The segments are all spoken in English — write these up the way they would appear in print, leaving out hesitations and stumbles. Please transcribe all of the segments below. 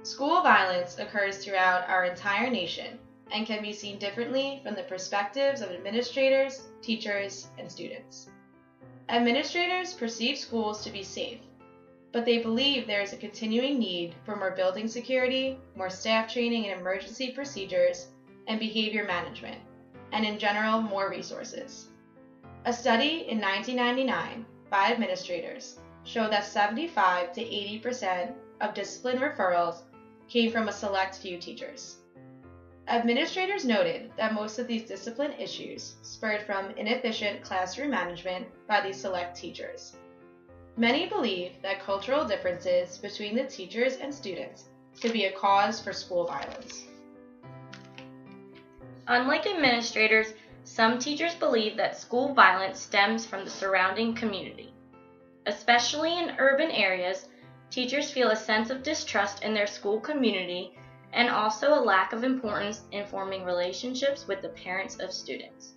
School violence occurs throughout our entire nation and can be seen differently from the perspectives of administrators, teachers, and students. Administrators perceive schools to be safe, but they believe there is a continuing need for more building security, more staff training in emergency procedures and behavior management, and in general, more resources. A study in 1999 by administrators showed that 75 to 80% of discipline referrals came from a select few teachers. Administrators noted that most of these discipline issues spurred from inefficient classroom management by these select teachers. Many believe that cultural differences between the teachers and students could be a cause for school violence. Unlike administrators, some teachers believe that school violence stems from the surrounding community. Especially in urban areas, teachers feel a sense of distrust in their school community and also a lack of importance in forming relationships with the parents of students.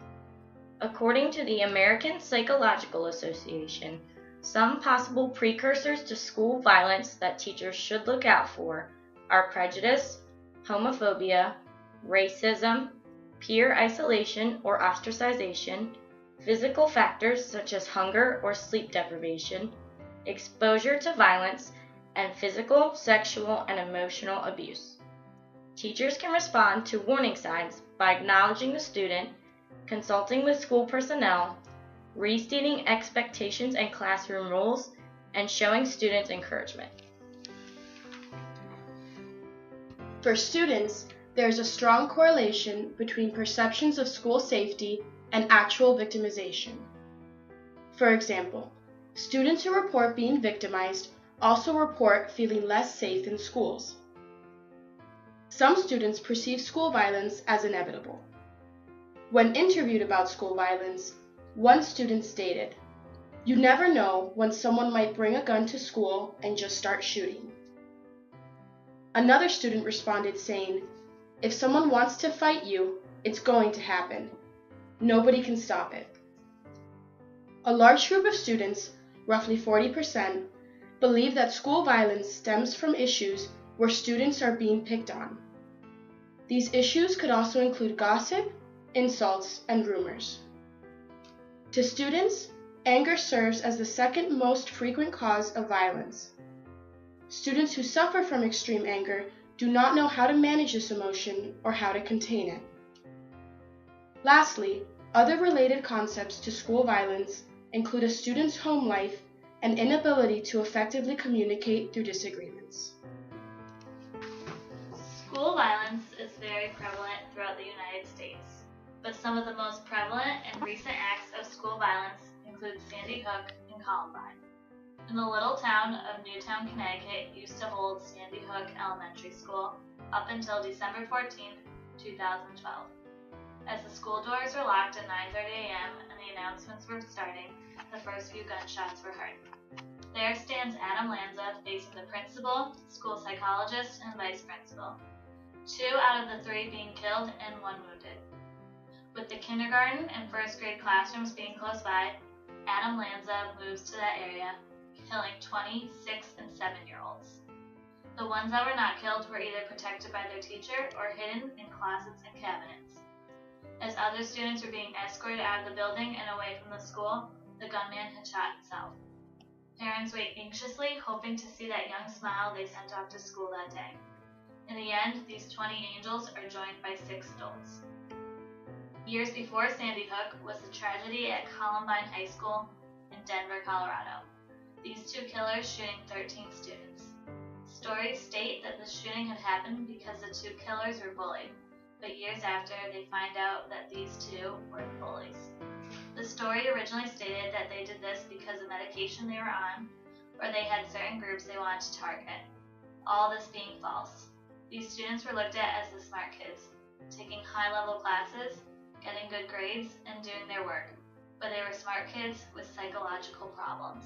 According to the American Psychological Association, some possible precursors to school violence that teachers should look out for are prejudice, homophobia, racism, peer isolation or ostracization, physical factors such as hunger or sleep deprivation, exposure to violence, and physical, sexual, and emotional abuse. Teachers can respond to warning signs by acknowledging the student, consulting with school personnel, restating expectations and classroom rules, and showing students encouragement. For students, there is a strong correlation between perceptions of school safety and actual victimization. For example, students who report being victimized also report feeling less safe in schools. Some students perceive school violence as inevitable. When interviewed about school violence, one student stated, "You never know when someone might bring a gun to school and just start shooting." Another student responded saying, "If someone wants to fight you, it's going to happen. Nobody can stop it." A large group of students, roughly 40%, believe that school violence stems from issues where students are being picked on. These issues could also include gossip, insults, and rumors. To students, anger serves as the second most frequent cause of violence. Students who suffer from extreme anger do not know how to manage this emotion or how to contain it. Lastly, other related concepts to school violence include a student's home life and inability to effectively communicate through disagreements. School violence is very prevalent throughout the United States, but some of the most prevalent and recent acts of school violence include Sandy Hook and Columbine. And the little town of Newtown, Connecticut used to hold Sandy Hook Elementary School up until December 14, 2012. As the school doors were locked at 9:30 a.m. and the announcements were starting, the first few gunshots were heard. There stands Adam Lanza facing the principal, school psychologist, and vice principal. 2 out of the 3 being killed and 1 wounded. With the kindergarten and first grade classrooms being close by, Adam Lanza moves to that area, killing 20, 6, and 7-year-olds. The ones that were not killed were either protected by their teacher or hidden in closets and cabinets. As other students were being escorted out of the building and away from the school, the gunman had shot himself. Parents wait anxiously, hoping to see that young smile they sent off to school that day. In the end, these 20 angels are joined by 6 adults. Years before Sandy Hook was the tragedy at Columbine High School in Denver, Colorado. These 2 killers shooting 13 students. Stories state that the shooting had happened because the 2 killers were bullied, but years after they find out that these 2 were the bullies. The story originally stated that they did this because of medication they were on, or they had certain groups they wanted to target. All this being false. These students were looked at as the smart kids, taking high-level classes, getting good grades, and doing their work, but they were smart kids with psychological problems.